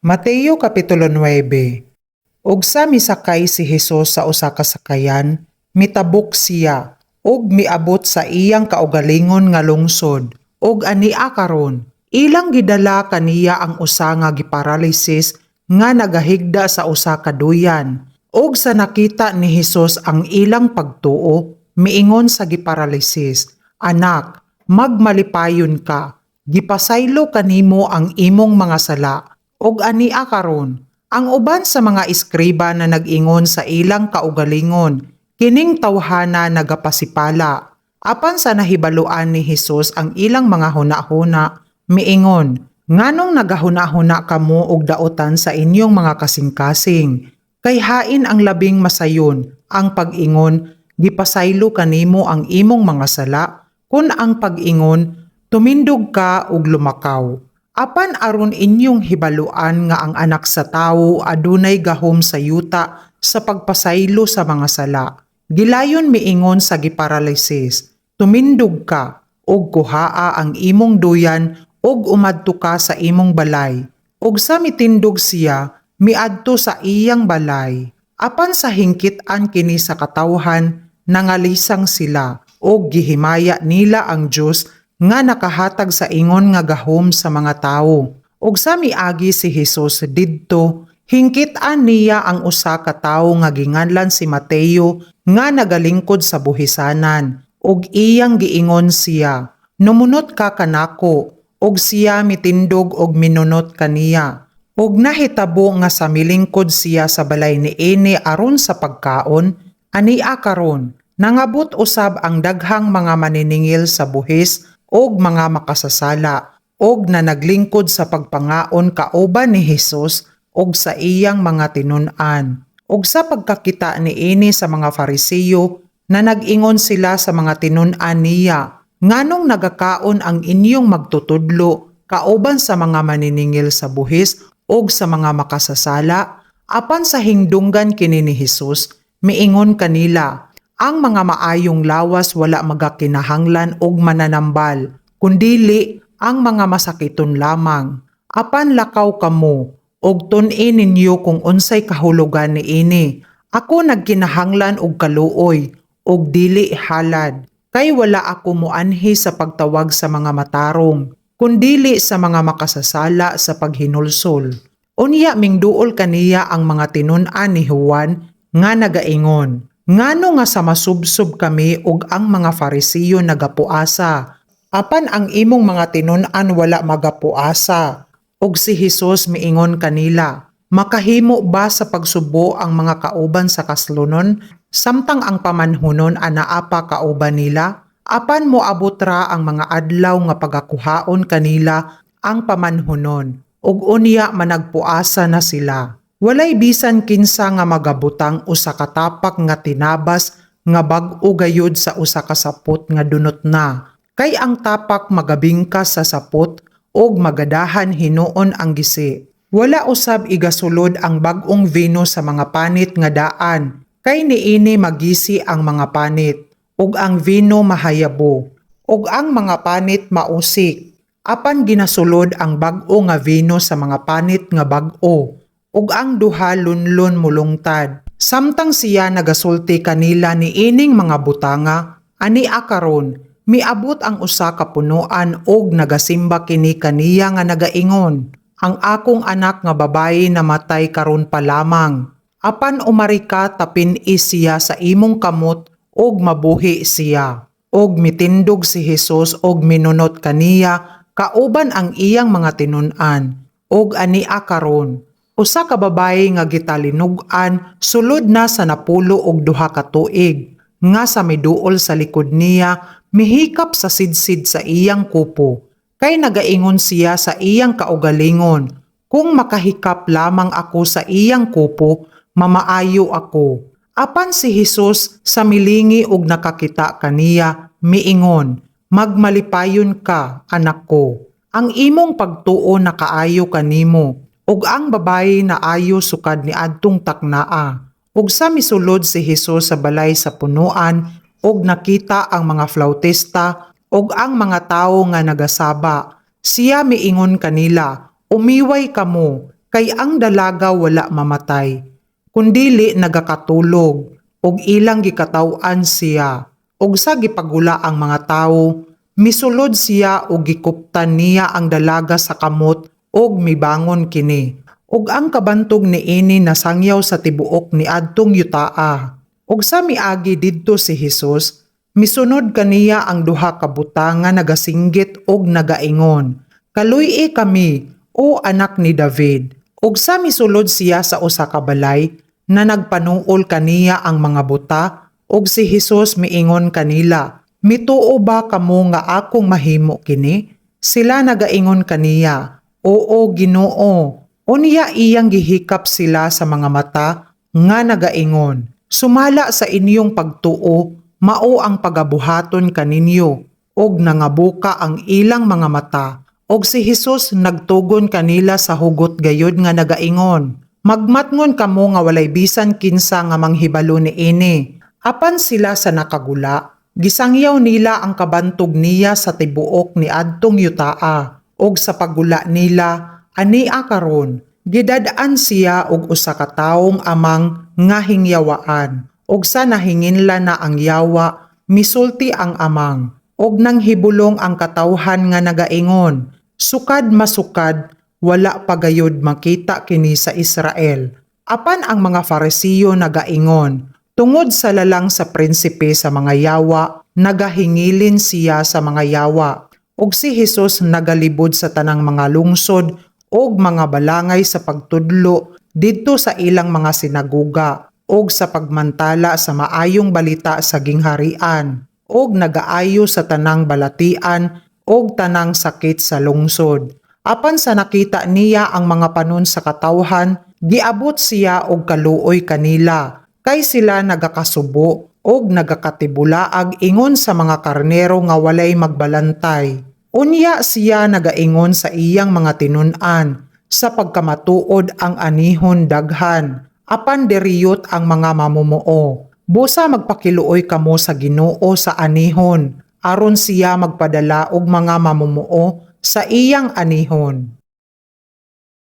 Mateo Kapitulo 9. Ug sa misakay si Hesus sa usa ka sakayan, mitabok siya, ug miabot sa iyang kaugalingon nga lungsod, ug ania karon, ilang gidala kaniya ang usa nga giparalisis nga nagahigda sa usa ka duyan. Ug sa nakita ni Hesus ang ilang pagtuo, miingon sa giparalisis, "Anak, magmalipayon ka, gipasaylo kanimo ang imong mga sala." Og ania karon, ang uban sa mga iskriba na nag-ingon sa ilang kaugalingon, kining tawhana nagapasipala. Apan sa nahibaluan ni Hesus ang ilang mga hunahuna, miingon, "Nganong nagahuna-huna kamo og daotan sa inyong mga kasing-kasing? Kay hain ang labing masayon, ang pag-ingon, gipasaylo kanimo ang imong mga sala, kun ang pag-ingon, tumindog ka ug lumakaw." Apan aron inyong hibaluan nga ang anak sa tawo adunay gahom sa yuta sa pagpasaylo sa mga sala. Gilayon miingon sa giparalisis, "Tumindog ka, ug kuhaa ang imong duyan, ug umadto ka sa imong balay." Ug sa mitindog siya, miadto sa iyang balay. Apan sa hingkit-an kini sa katawhan, nangalisang sila, ug gihimaya nila ang Dios nga nakahatag sa ingon nga gahom sa mga tawo. Ug sa miagi si Hesus didto, hingkit-an niya ang usa ka tawo nga ginganlan si Mateo nga nagalingkod sa buhisanan. Ug iyang giingon siya, "Numunot ka kanako." Ug siya mitindog og minunot kaniya. Ug nahitabo nga sa milingkod siya sa balay niini aron sa pagkaon, ania karon, nangabot usab ang daghang mga maniningil sa buhis og mga makasasala, og na naglingkod sa pagpangaon kauban ni Hesus og sa iyang mga tinun-an. Ug sa pagkakita niini sa mga Fariseo, na nag-ingon sila sa mga tinun-an niya, "Nganong nagakaon ang inyong magtutudlo kauban sa mga maniningil sa buhis og sa mga makasasala?" Apan sa hingdunggan kini ni Hesus, miingon kanila, "Ang mga maayong lawas wala magakinahanglan og mananambal, kundili ang mga masakiton lamang. Apan lakaw kamo, og tun-in ninyo kung unsay kahulugan niini. Ako nagkinahanglan og kaluoy, og dili halad, kay wala ako moanhi sa pagtawag sa mga matarong, kundili sa mga makasasala sa paghinulsol." Unya mingduol kaniya ang mga tinun-an ni Juan nga nagaingon, "Ngano nga sa masubsob kami ug ang mga Fariseo nagapuasa, apan ang imong mga tinun-an wala magapuasa?" Ug si Hesus miingon kanila, "Makahimo ba sa pagsubo ang mga kauban sa kaslunon, samtang ang pamanhunon anaa pa kauban nila? Apan moabot ra ang mga adlaw nga pagakuhaon kanila ang pamanhunon, ug unya managpuasa na sila. Walay bisan kinsa nga magabutang usa ka tapak nga tinabas nga bag-o gayud sa usa ka sapot nga dunot na. Kay ang tapak magabingkas sa sapot ug magadahan hinuon ang gisi. Wala usab igasulod ang bag-ong vino sa mga panit nga daan, kay niini magisi ang mga panit, ug ang vino mahayabo, ug ang mga panit mausik. Apan ginasulod ang bag-o nga vino sa mga panit nga bag-o, ug ang duha lunlon mulungtad. Samtang siya nagasulti kanila ni ining mga butanga, ania karon, miabot ang usa ka punuan og nagasimba kini kaniya nga nagaingon, "Ang akong anak nga babayi namatay karon pa lamang. Apan umari ka tapin-i siya sa imong kamot og mabuhi siya." Og mitindog si Hesus og minunot kaniya kauban ang iyang mga tinun-an. Og ania karon, usa ka babayi nga gitalinug-an sulod na sa napulo og duha ka tuig, nga sa miduol sa likod niya mihikap sa sidsid sa iyang kupo. Kay nagaingon siya sa iyang kaugalingon, "Kung makahikap lamang ako sa iyang kupo, mamaayo ako." Apan si Hesus sa milingi og nakakita kaniya, miingon, "Magmalipayon ka, anak ko. Ang imong pagtuo nakaayo kanimo." Ug ang babayi na ayo sukad ni adtong taknaa. Ug sa misulod si Hesus sa balay sa punuan, ug nakita ang mga flautista ug ang mga tawo nga nagasaba, siya miingon kanila, "Umiway kamo, kay ang dalaga wala mamatay, kundili nagakatulog, og ilang gikataw-an siya. Og sa gipagula ang mga tawo, misulod siya og gikuptan niya ang dalaga sa kamot og mibangon kini. Og ang kabantog niini nasangyaw sa tibuok ni adtong yutaa. Og sa miagi didto si Hesus, misunod kaniya ang duha ka buta nga nagasinggit og nagaingon, "Kaluy-i kami, o anak ni David." Og sa misulod siya sa usa ka balay, na nagpanuol kaniya ang mga buta, og si Hesus miingon kanila, "Mituo ba kamo nga akong mahimo kini?" Sila nagaingon kaniya, "Oo, Ginoo." Unya iyang gihikap sila sa mga mata nga nagaingon, "Sumala sa inyong pagtuo, mao ang pagabuhaton kaninyo." Og nangabuka ang ilang mga mata. Og si Hesus nagtugon kanila sa hugot gayud nga nagaingon, "Magmatngon kamo nga walay bisan kinsa nga manghibalo niini." Apan sila sa nakagula, gisangyaw nila ang kabantog niya sa tibuok ni adtong yutaa. Og sa paggula nila, ania karon, gidad-an siya og usa ka tawong amang nga hingyawaan. Og sa nahinginla na ang yawa, misulti ang amang. Og nanghibulong ang katawhan nga nagaingon, "Sukad masukad, wala pagayod makita kini sa Israel." Apan ang mga Fariseo nagaingon, tungod sa lalang sa prinsipe sa mga yawa, nagahingilin siya sa mga yawa. Og si Hesus nagalibod sa tanang mga lungsod og mga balangay sa pagtudlo didto sa ilang mga sinagoga og sa pagmantala sa maayong balita sa gingharian og nagaayo sa tanang balatian og tanang sakit sa lungsod. Apan sa nakita niya ang mga panon sa katawhan, giabot siya og kaluoy kanila, kay sila nagakasubo og nagakatibulaag ingon sa mga karnero nga walay magbalantay. Unya siya nagaingon sa iyang mga tinun-an, sa pagkamatuod ang anihon daghan, apan deriyot ang mga mamumuo. Busa magpakiluoy kamo sa Ginoo sa anihon, aron siya magpadala og mga mamumuo sa iyang anihon.